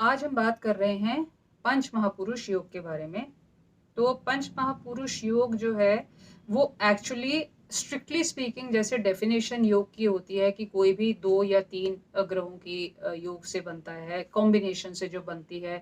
आज हम बात कर रहे हैं पंच महापुरुष योग के बारे में। तो पंच महापुरुष योग जो है वो एक्चुअली स्ट्रिक्टली स्पीकिंग जैसे डेफिनेशन योग की होती है कि कोई भी 2 या 3 ग्रहों की योग से बनता है, कॉम्बिनेशन से जो बनती है,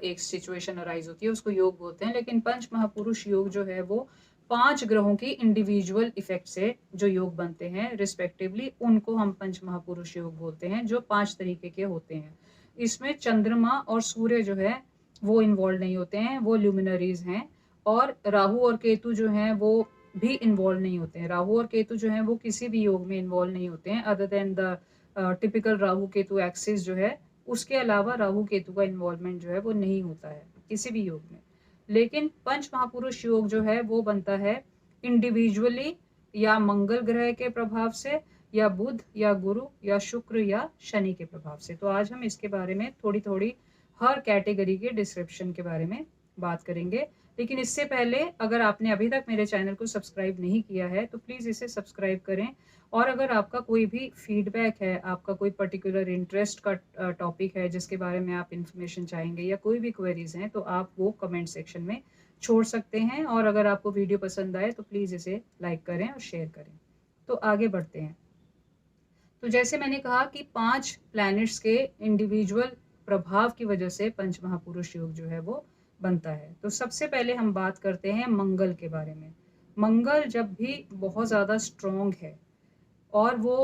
एक सिचुएशन अराइज होती है उसको योग बोलते हैं। लेकिन पंच महापुरुष योग जो है वो 5 ग्रहों की इंडिविजुअल इफेक्ट से जो योग बनते हैं रिस्पेक्टिवली, उनको हम पंच महापुरुष योग बोलते हैं, जो 5 तरीके के होते हैं। इसमें चंद्रमा और सूर्य जो है वो इन्वॉल्व नहीं होते हैं, वो ल्यूमिनरीज हैं। और राहु और केतु जो हैं वो भी इन्वॉल्व नहीं होते हैं। राहु और केतु जो हैं वो किसी भी योग में इन्वॉल्व नहीं होते हैं other than the typical Rahu Ketu axis जो है, उसके अलावा राहु केतु का इन्वॉल्वमेंट जो है वो नहीं होता है किसी भी योग में। लेकिन पंच महापुरुष योग जो है वो बनता है इंडिविजुअली, या मंगल ग्रह के प्रभाव से, या बुध या गुरु या शुक्र या शनि के प्रभाव से। तो आज हम इसके बारे में थोड़ी थोड़ी हर कैटेगरी के डिस्क्रिप्शन के बारे में बात करेंगे। लेकिन इससे पहले अगर आपने अभी तक मेरे चैनल को सब्सक्राइब नहीं किया है तो प्लीज़ इसे सब्सक्राइब करें। और अगर आपका कोई भी फीडबैक है, आपका कोई पर्टिकुलर इंटरेस्ट का टॉपिक है जिसके बारे में आप इन्फॉर्मेशन चाहेंगे, या कोई भी क्वेरीज हैं, तो आप वो कमेंट सेक्शन में छोड़ सकते हैं। और अगर आपको वीडियो पसंद आए तो प्लीज़ इसे लाइक करें और शेयर करें। तो आगे बढ़ते हैं। तो जैसे मैंने कहा कि 5 प्लैनेट्स के इंडिविजुअल प्रभाव की वजह से पंच महापुरुष योग जो है वो बनता है। तो सबसे पहले हम बात करते हैं मंगल के बारे में। मंगल जब भी बहुत ज़्यादा स्ट्रॉन्ग है और वो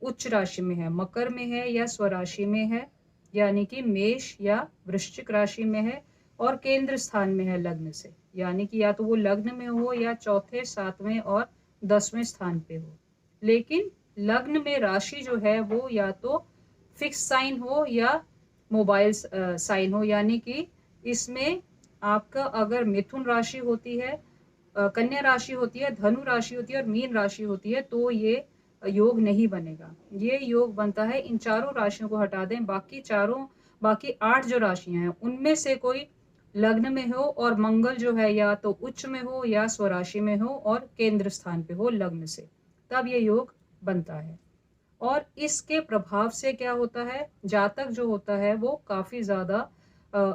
उच्च राशि में है, मकर में है या स्वराशि में है, यानी कि मेष या वृश्चिक राशि में है, और केंद्र स्थान में है लग्न से, यानी कि या तो वो लग्न में हो या चौथे, 7वें और 10वें स्थान पे हो। लेकिन लग्न में राशि जो है वो या तो फिक्स साइन हो या मोबाइल साइन हो, यानी कि इसमें आपका अगर मिथुन राशि होती है, कन्या राशि होती है, धनु राशि होती है और मीन राशि होती है, तो ये योग नहीं बनेगा। ये योग बनता है, इन चारों राशियों को हटा दें, बाकी 8 जो राशियां हैं उनमें से कोई लग्न में हो और मंगल जो है या तो उच्च में हो या स्वराशि में हो और केंद्र स्थान पे हो लग्न से, तब ये योग बनता है। और इसके प्रभाव से क्या होता है, जातक जो होता है वो काफ़ी ज़्यादा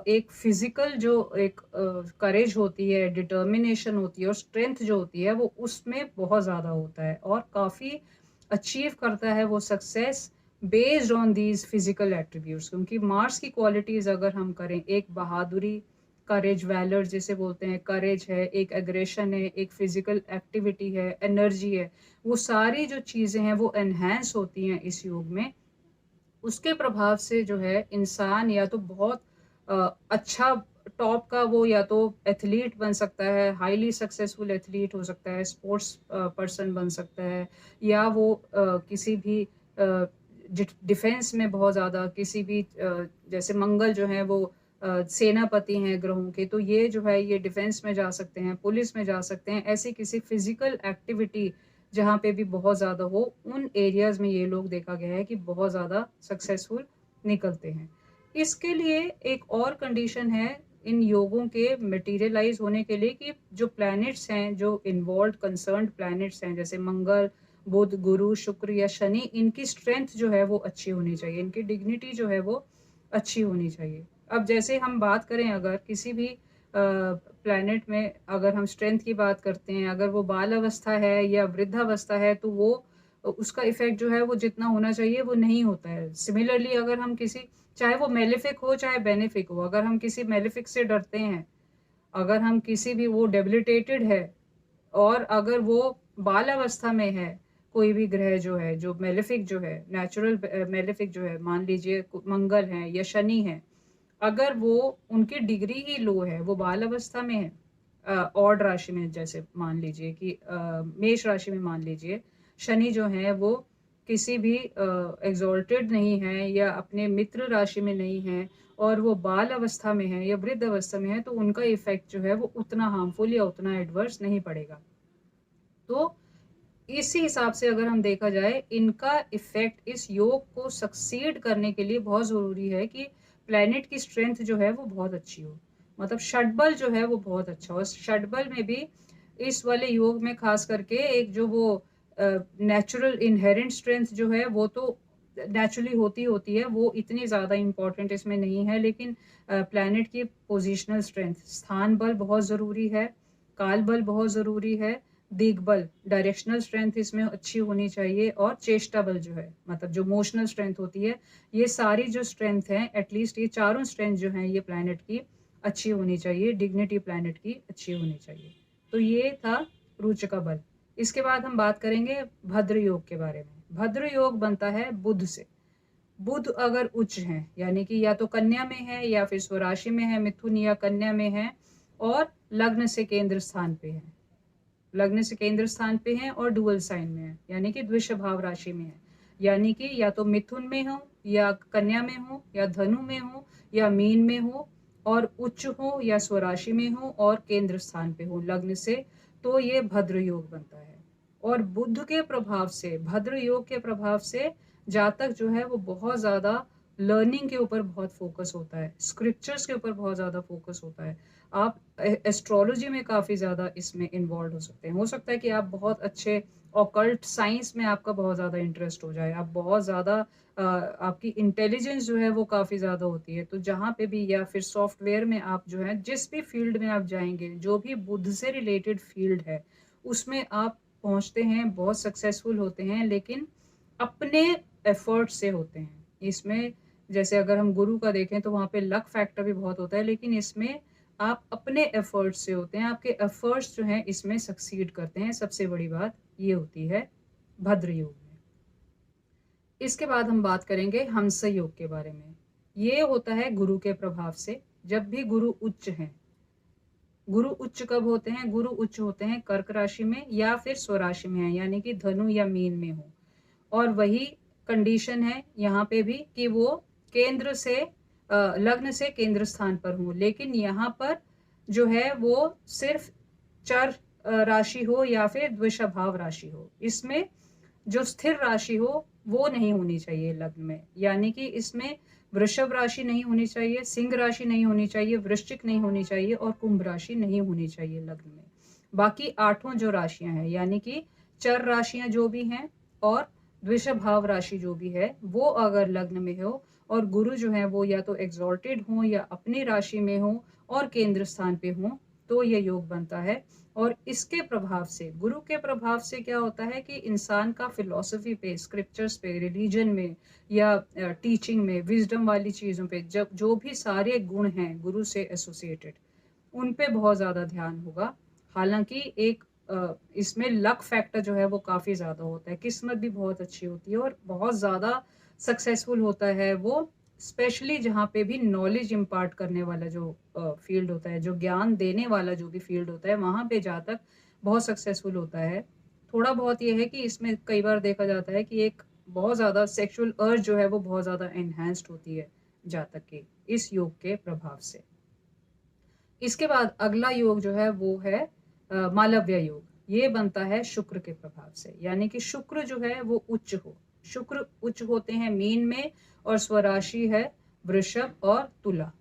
एक फिजिकल जो एक करेज होती है, डिटर्मिनेशन होती है और स्ट्रेंथ जो होती है वो उसमें बहुत ज़्यादा होता है, और काफ़ी अचीव करता है वो success based on these physical attributes. क्योंकि मार्स की क्वालिटीज़ अगर हम करें, एक बहादुरी, करेज, वैलर जिसे बोलते हैं, करेज है, एक एग्रेशन है, एक फिजिकल एक्टिविटी है, एनर्जी है, वो सारी जो चीज़ें हैं वो एनहेंस होती हैं इस योग में। उसके प्रभाव से जो है इंसान या तो बहुत अच्छा टॉप का वो या तो एथलीट बन सकता है, हाईली सक्सेसफुल एथलीट हो सकता है, स्पोर्ट्स पर्सन बन सकता है, या वो किसी भी डिफेंस में बहुत ज़्यादा किसी भी जैसे मंगल जो है वो सेनापति हैं ग्रहों के, तो ये जो है ये डिफेंस में जा सकते हैं, पुलिस में जा सकते हैं। ऐसी किसी फिजिकल एक्टिविटी जहाँ पे भी बहुत ज़्यादा हो, उन एरियाज़ में ये लोग देखा गया है कि बहुत ज़्यादा सक्सेसफुल निकलते हैं। इसके लिए एक और कंडीशन है इन योगों के मटेरियलाइज होने के लिए कि जो प्लैनेट्स हैं, जो इन्वॉल्व कंसर्न्ड प्लैनेट्स हैं, जैसे मंगल, बुध, गुरु, शुक्र या शनि, इनकी स्ट्रेंथ जो है वो अच्छी होनी चाहिए, इनकी डिग्निटी जो है वो अच्छी होनी चाहिए। अब जैसे हम बात करें अगर किसी भी प्लैनेट में अगर हम स्ट्रेंथ की बात करते हैं, अगर वो बाल अवस्था है या वृद्धावस्था है, तो वो उसका इफेक्ट जो है वो जितना होना चाहिए वो नहीं होता है। सिमिलरली अगर हम किसी, चाहे वो मेलेफिक हो चाहे बेनिफिक हो, अगर हम किसी मेलेफिक से डरते हैं, अगर हम किसी भी, वो डेबिलिटेटेड है और अगर वो बाल अवस्था में है, कोई भी ग्रह जो है, जो मेलेफिक जो है, नेचुरल मेलेफिक जो है, मान लीजिए मंगल है या शनि है, अगर वो उनकी डिग्री ही लो है, वो बाल अवस्था में है, ऑड राशि में, जैसे मान लीजिए कि मेष राशि में मान लीजिए शनि जो है वो किसी भी एग्जॉल्टेड नहीं है या अपने मित्र राशि में नहीं है, और वो बाल अवस्था में है या वृद्ध अवस्था में है, तो उनका इफेक्ट जो है वो उतना हार्मफुल या उतना एडवर्स नहीं पड़ेगा। तो इसी हिसाब से अगर हम देखा जाए, इनका इफेक्ट इस योग को सक्सीड करने के लिए बहुत ज़रूरी है कि प्लैनेट की स्ट्रेंथ जो है वो बहुत अच्छी हो, मतलब षटबल जो है वो बहुत अच्छा हो। षटबल में भी इस वाले योग में खास करके एक जो वो नेचुरल इनहेरेंट स्ट्रेंथ जो है वो तो नेचुरली होती है, वो इतनी ज़्यादा इम्पोर्टेंट इसमें नहीं है, लेकिन प्लैनेट की पोजिशनल स्ट्रेंथ, स्थान बल बहुत ज़रूरी है, काल बल बहुत ज़रूरी है, दिग्बल डायरेक्शनल स्ट्रेंथ इसमें अच्छी होनी चाहिए, और चेष्टा बल जो है मतलब जो मोशनल स्ट्रेंथ होती है, ये सारी जो स्ट्रेंथ हैं एटलीस्ट ये चारों स्ट्रेंथ जो हैं ये प्लैनेट की अच्छी होनी चाहिए, डिग्निटी प्लैनेट की अच्छी होनी चाहिए। तो ये था रुच का बल। इसके बाद हम बात करेंगे भद्र योग के बारे में। भद्र योग बनता है बुध से। बुध अगर उच्च हैं, यानी कि या तो कन्या में है या फिर स्वराशि में है, मिथुन या कन्या में है, और लग्न से केंद्र स्थान पे है, लग्न से केंद्र स्थान पे है और डुअल साइन में है, यानी कि द्विषभाव राशि में है, यानी कि या तो मिथुन में हो या कन्या में हो या धनु में हो या मीन में हो, और उच्च हो या स्वराशि में हो और केंद्र स्थान पे हो लग्न से, तो ये भद्र योग बनता है। और बुध के प्रभाव से, भद्र योग के प्रभाव से जातक जो है वो बहुत ज़्यादा लर्निंग के ऊपर बहुत फोकस होता है, स्क्रिप्चर्स के ऊपर बहुत ज़्यादा फोकस होता है। आप एस्ट्रोलॉजी में काफ़ी ज़्यादा इसमें इन्वॉल्व हो सकता है कि आप बहुत अच्छे ऑकल्ट साइंस में आपका बहुत ज़्यादा इंटरेस्ट हो जाए, आप बहुत ज़्यादा आपकी इंटेलिजेंस जो है वो काफ़ी ज़्यादा होती है। तो जहाँ पे भी, या फिर सॉफ्टवेयर में आप जो है जिस भी फील्ड में आप जाएंगे, जो भी बुध से रिलेटेड फील्ड है उसमें आप पहुँचते हैं, बहुत सक्सेसफुल होते हैं, लेकिन अपने एफर्ट से होते हैं। इसमें जैसे अगर हम गुरु का देखें तो वहाँ पे लक फैक्टर भी बहुत होता है, लेकिन इसमें आप अपने एफर्ट्स से होते हैं, आपके एफर्ट्स जो हैं इसमें सक्सीड करते हैं। सबसे बड़ी बात ये होती है भद्र योग में। इसके बाद हम बात करेंगे हंस योग के बारे में। ये होता है गुरु के प्रभाव से। जब भी गुरु उच्च हैं, गुरु उच्च कब होते हैं? गुरु उच्च होते हैं कर्क राशि में या फिर स्वराशि में है, यानी कि धनु या मीन में हो। और वही कंडीशन है यहाँ पे भी कि वो केंद्र से लग्न से केंद्र स्थान पर हो, लेकिन यहाँ पर जो है वो सिर्फ चर राशि हो या फिर द्विषभाव राशि हो। इसमें जो स्थिर राशि हो वो नहीं होनी चाहिए लग्न में, यानी कि इसमें वृषभ राशि नहीं होनी चाहिए, सिंह राशि नहीं होनी चाहिए, वृश्चिक नहीं होनी चाहिए और कुंभ राशि नहीं होनी चाहिए लग्न में। बाकी आठों जो राशियां हैं, यानी कि चर राशियां जो भी हैं और द्विषभाव राशि जो भी है, वो अगर लग्न में हो और गुरु जो है वो या तो एग्जॉल्टेड हो या अपनी राशि में हो और केंद्र स्थान पे हो, तो ये योग बनता है। और इसके प्रभाव से, गुरु के प्रभाव से क्या होता है कि इंसान का फिलॉसफी पे, स्क्रिप्चर्स पे, रिलीजन में या टीचिंग में, विजडम वाली चीज़ों पे, जब जो भी सारे गुण हैं गुरु से एसोसिएटेड, उन पे बहुत ज़्यादा ध्यान होगा। हालांकि एक इसमें लक फैक्टर जो है वो काफ़ी ज़्यादा होता है, किस्मत भी बहुत अच्छी होती है और बहुत ज़्यादा सक्सेसफुल होता है वो, स्पेशली जहाँ पे भी नॉलेज इम्पार्ट करने वाला जो फील्ड होता है, जो ज्ञान देने वाला जो भी फील्ड होता है, वहाँ पे जहाँ तक बहुत सक्सेसफुल होता है। थोड़ा बहुत ये है कि इसमें कई बार देखा जाता है कि एक बहुत ज़्यादा सेक्सुअल अर्ज जो है वो बहुत ज़्यादा एनहेंस्ड होती है जातक की इस योग के प्रभाव से। इसके बाद अगला योग जो है वो है मालव्य योग। ये बनता है शुक्र के प्रभाव से, यानी कि शुक्र जो है वो उच्च हो। शुक्र उच्च होते हैं मीन में और स्वराशि है वृषभ और तुला।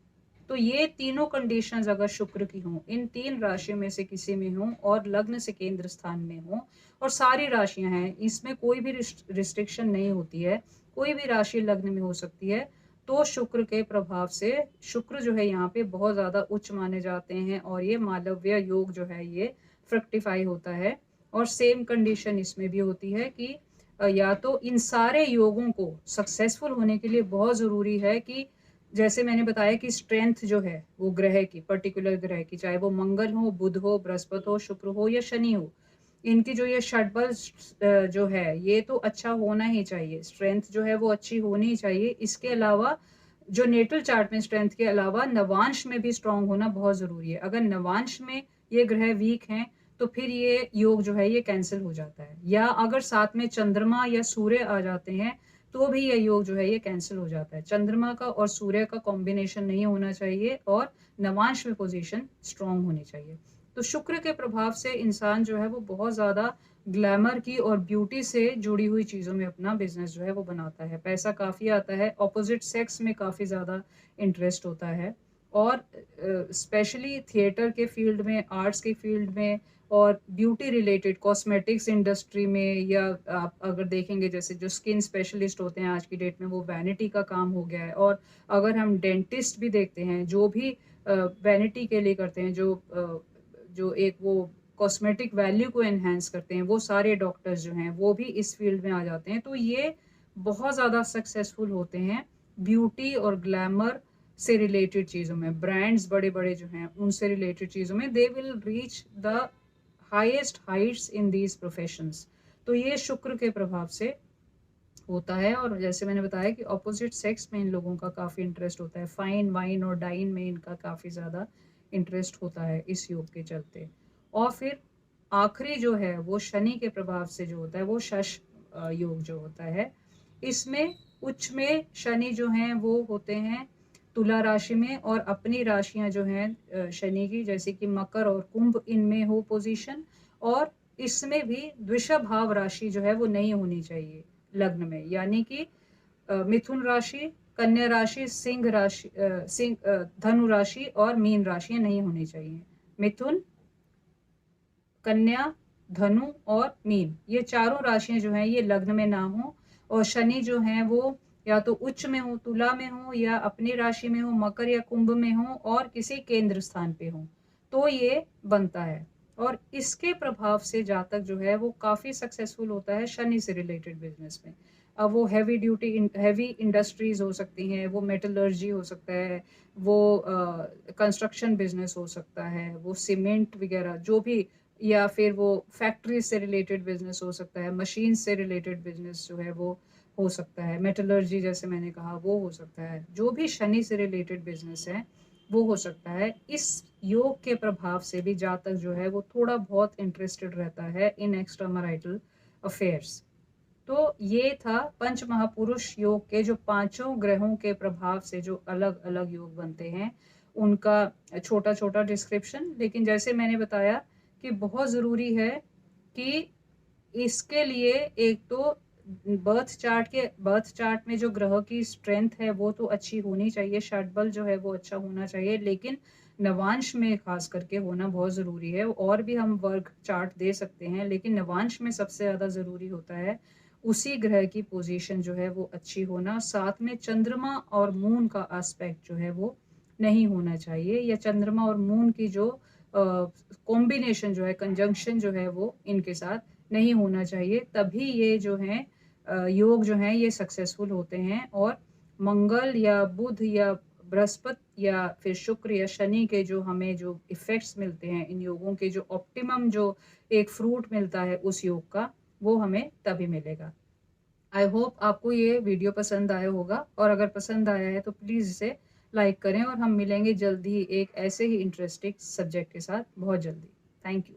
तो ये तीनों कंडीशंस अगर शुक्र की हों, इन तीन राशियों में से किसी में हों और लग्न से केंद्र स्थान में हों, और सारी राशियां हैं, इसमें कोई भी रिस्ट्रिक्शन नहीं होती है, कोई भी राशि लग्न में हो सकती है, तो शुक्र के प्रभाव से शुक्र जो है यहाँ पे बहुत ज़्यादा उच्च माने जाते हैं और ये मालव्य योग जो है ये फ्रक्टिफाई होता है। और सेम कंडीशन इसमें भी होती है कि या तो इन सारे योगों को सक्सेसफुल होने के लिए बहुत ज़रूरी है कि जैसे मैंने बताया कि स्ट्रेंथ जो है वो ग्रह की, पर्टिकुलर ग्रह की, चाहे वो मंगल हो, बुध हो, बृहस्पति हो, शुक्र हो या शनि हो, इनकी जो ये षटबल जो है ये तो अच्छा होना ही चाहिए, स्ट्रेंथ जो है वो अच्छी होनी ही चाहिए। इसके अलावा जो नेटल चार्ट में स्ट्रेंथ के अलावा नवांश में भी स्ट्रांग होना बहुत ज़रूरी है। अगर नवांश में ये ग्रह वीक हैं तो फिर ये योग जो है ये कैंसिल हो जाता है, या अगर साथ में चंद्रमा या सूर्य आ जाते हैं तो भी ये योग जो है ये कैंसिल हो जाता है। चंद्रमा का और सूर्य का कॉम्बिनेशन नहीं होना चाहिए और नवांश में पोजीशन स्ट्रांग होनी चाहिए। तो शुक्र के प्रभाव से इंसान जो है वो बहुत ज़्यादा ग्लैमर की और ब्यूटी से जुड़ी हुई चीज़ों में अपना बिजनेस जो है वो बनाता है, पैसा काफ़ी आता है, ऑपोजिट सेक्स में काफ़ी ज़्यादा इंटरेस्ट होता है और स्पेशली थिएटर के फील्ड में, आर्ट्स के फील्ड में और ब्यूटी रिलेटेड कॉस्मेटिक्स इंडस्ट्री में, या आप अगर देखेंगे जैसे जो स्किन स्पेशलिस्ट होते हैं आज की डेट में, वो वैनिटी का काम हो गया है। और अगर हम डेंटिस्ट भी देखते हैं, जो भी वैनिटी के लिए करते हैं, जो एक वो कॉस्मेटिक वैल्यू को एनहांस करते हैं, वो सारे डॉक्टर्स जो हैं वो भी इस फील्ड में आ जाते हैं। तो ये बहुत ज़्यादा सक्सेसफुल होते हैं ब्यूटी और ग्लैमर से रिलेटेड चीज़ों में, ब्रांड्स बड़े बड़े जो हैं उनसे रिलेटेड चीज़ों में, they will reach the highest heights in these professions. तो ये शुक्र के प्रभाव से होता है। और जैसे मैंने बताया कि ऑपोजिट सेक्स में इन लोगों का काफ़ी इंटरेस्ट होता है, फाइन वाइन और डाइन में इनका काफ़ी ज़्यादा इंटरेस्ट होता है इस योग के चलते। और फिर आखिरी जो है वो शनि के प्रभाव से जो होता है वो शश योग जो होता है, इसमें उच्च में शनि जो हैं वो होते हैं तुला राशि में, और अपनी राशियां जो हैं शनि की, जैसे कि मकर और कुंभ, इनमें हो पोजीशन। और इसमें भी द्विषभ भाव राशि जो है वो नहीं होनी चाहिए लग्न में, यानी कि मिथुन राशि, कन्या राशि, सिंह राशि, धनु राशि और मीन राशियां नहीं होनी चाहिए। मिथुन, कन्या, धनु और मीन, ये चारों राशियां जो हैं ये लग्न में ना हो। और शनि जो हैं वो या तो उच्च में हो, तुला में हो, या अपनी राशि में हो, मकर या कुंभ में हो, और किसी केंद्र स्थान पे हो, तो ये बनता है। और इसके प्रभाव से जातक जो है वो काफ़ी सक्सेसफुल होता है शनि से रिलेटेड बिजनेस में। अब वो हैवी इंडस्ट्रीज हो सकती हैं, वो मेटलर्जी हो सकता है, वो कंस्ट्रक्शन बिजनेस हो सकता है, वो सीमेंट वगैरह जो भी, या फिर वो फैक्ट्री से रिलेटेड बिजनेस हो सकता है, मशीन से रिलेटेड बिजनेस जो है वो हो सकता है, मेटलर्जी जैसे मैंने कहा वो हो सकता है, जो भी शनि से रिलेटेड बिजनेस है वो हो सकता है। इस योग के प्रभाव से भी जातक जो है वो थोड़ा बहुत इंटरेस्टेड रहता है इन एक्स्ट्रा मैरिटल अफेयर्स। तो ये था पंच महापुरुष योग के जो पांचों ग्रहों के प्रभाव से जो अलग अलग योग बनते हैं उनका छोटा छोटा डिस्क्रिप्शन। लेकिन जैसे मैंने बताया कि बहुत ज़रूरी है कि इसके लिए एक तो बर्थ चार्ट में जो ग्रह की स्ट्रेंथ है वो तो अच्छी होनी चाहिए, षटबल जो है वो अच्छा होना चाहिए, लेकिन नवांश में खास करके होना बहुत ज़रूरी है। और भी हम वर्ग चार्ट दे सकते हैं, लेकिन नवांश में सबसे ज़्यादा ज़रूरी होता है उसी ग्रह की पोजीशन जो है वो अच्छी होना। साथ में चंद्रमा और मून का एस्पेक्ट जो है वो नहीं होना चाहिए, या चंद्रमा और मून की जो कॉम्बिनेशन जो है, कंजंक्शन जो है वो इनके साथ नहीं होना चाहिए, तभी ये जो है योग जो है ये सक्सेसफुल होते हैं। और मंगल या बुध या बृहस्पति या फिर शुक्र या शनि के जो हमें जो इफेक्ट्स मिलते हैं इन योगों के, जो ऑप्टिमम जो एक फ्रूट मिलता है उस योग का, वो हमें तभी मिलेगा। आई होप आपको ये वीडियो पसंद आया होगा, और अगर पसंद आया है तो प्लीज़ इसे लाइक करें, और हम मिलेंगे जल्दी ही एक ऐसे ही इंटरेस्टिंग सब्जेक्ट के साथ बहुत जल्दी। Thank you.